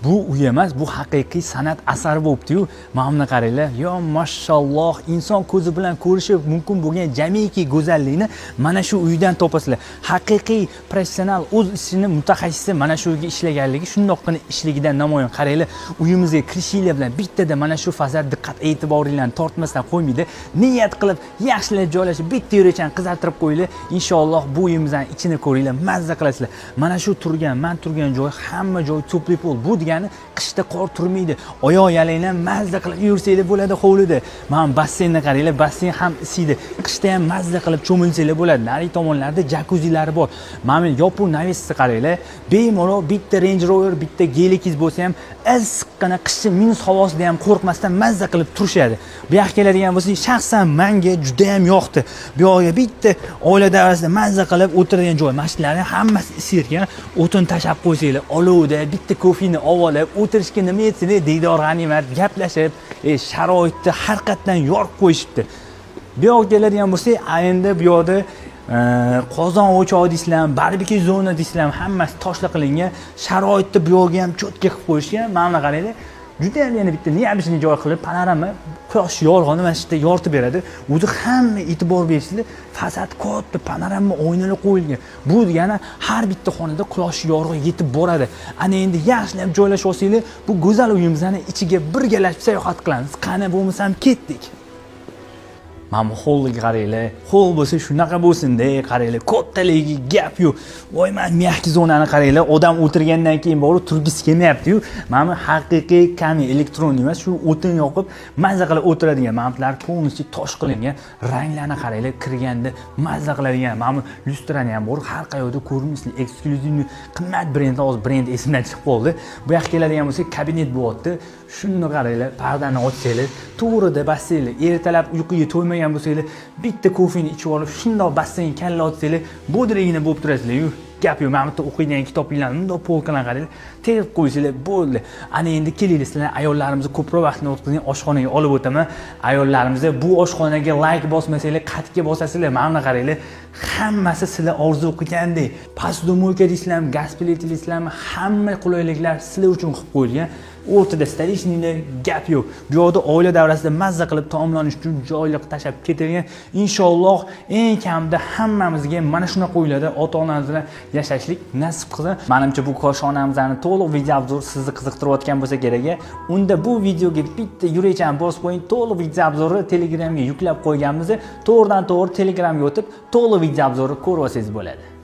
bu uy emas, bu haqiqiy san'at asari bo'libdi-yu. Mana buni qaranglar. Yo mashalloh, inson ko'zi bilan ko'rishi mumkin bo'lgan jamiki go'zallikni mana shu uydan topasizlar. Haqiqiy professional o'z ishini mutaxassisi mana shu uyga ishlaganligi shundoqqina ishligidan namoyon. Qaranglar, uyimizga kirishinglar bilan bittada mana shu fasad diqqat e'tiboringlarni tortmasdan qo'ymaydi. Niyat qilib, yaxshilab joylashib, bitta yo'lachan qizartirib qo'yinglar. Inshaalloh bu uyimizning ichini ko'ringlar, mazza qilasizlar. Mana shu men turgan joy hamma joy to'pli po'l. Bu degani qishda qor turmaydi. Oyoq yalanglar mazza qilib yursanglar bo'ladi hovlida. Mana basseynni qaranglar, basseyn ham isiydi. Qishda ham mazza qilib cho'milsanglar bo'ladi. Nari tomonlarda jakuzilari bor. Mana yopiq navesni qaranglar. Bemalol bitta Range Rover, bitta Gelikis bo'lsa ham issiqqina qishda minus havosida ham qo'rqmasdan mazza qilib turishadi. Bu yoqqa keladigan bo'lsa, shaxsan menga juda ham yoqdi. Bu yoqqa bitta oila davrasida mazza qilib o'tiradigan joy. Mashinalarning hammasi isirgan. O'tin tashab qo'ysanglar, olovda bitta kofeni olib, o'tirishga nima yetsanglar, Diydor G'animat gaplashib, sharoitni har qatdan yorib qo'yishibdi. Bu yoqqa keladigan bo'lsa, endi bu yoqda qozon o'choq deysizlarmi, barbekü zona deysizlarmi, hammasi toshla qilingan. Sharoitni bu yoqga ham cho'tka qilib qo'yishgan. Mana qaranglar. Juda ham yana bitta neobычный joy qilib, panorama quyosh yorug'ini mana shu yerda yoritib beradi. O'zi hamma e'tibor bersizlar, fasad katta panorama oynalar qo'yilgan. Bu degani har bitta xonada quyosh yorug'i yetib boradi. Ana endi yaxshilab joylashib olsanglar, bu go'zal uyimizning ichiga birgalashib sayohat qilamiz. Qani bo'lmasam ketdik. Mana holga qaranglar. Hol bo'lsa shunaqa bo'lsin-da, qaranglar. Kattaligi gap yo'q. Voy, men mehki zonani qaranglar. Odam o'tirgandan keyin borib turgisi kelmayapti-yu. Mana haqiqiy kami elektron emas, shu o'tin yoqib mazza qilib o'tiradigan. Mana polностью tosh qilingan. Ranglarni qaranglar, kirganda mazza qiladigan. Mana lyustrani ham bor. Har qayerda ko'rinishli, eksklyuzivniy, qimmat brend, hozir brend esimdan chiqib qoldi. Bu yoqqa keladigan bo'lsa, kabinet bo'lyapti. Shuni qaranglar, pardani ochsanglar, to'g'rida basseylar, ertalab uyquga to'ymagan bo'lsanglar, bitta kofeni ichib olib, shundoq basseyn kalla otsanglar, bodrigina bo'lib turasizlar-yu. Gap yo'q, mana bu o'qiydigan kitoblarni bundoq polkalarga qaranglar, terib qo'ysanglar bo'ldi. Ana endi kelinglar, sizlar ayollarimizni ko'proq vaqtni o'tkazgan oshxonaga olib o'taman. Ayollarimizga bu oshxonaga like bosmasanglar, qatga bosasizlar, mana qaranglar, hammasi sizlar orzu qilgandek. Posudmoyka deysizlarmi, gaz plita deysizlarmi, hamma qulayliklar sizlar uchun qilib qo'yilgan. O'rtada stolishniklar, gap yo'q. Bu yoqda oila davrasida mazza qilib taomlanish uchun joyliq tashab ketilgan. Inshaalloh eng kamida hammamizga mana shunaqa uylarda ota-onamiz bilan yashashlik nasib qilsin. Menimcha bu koshonamizning to'liq video obzor sizni qiziqtirayotgan bo'lsa kerak. Unda bu videoga bitta yurakchan bosib qo'ying. To'liq video obzorni Telegramga yuklab qo'yganmiz. To'g'ridan to'g'ri Telegramga o'tib, to'liq video obzorni ko'rib olsangiz bo'ladi.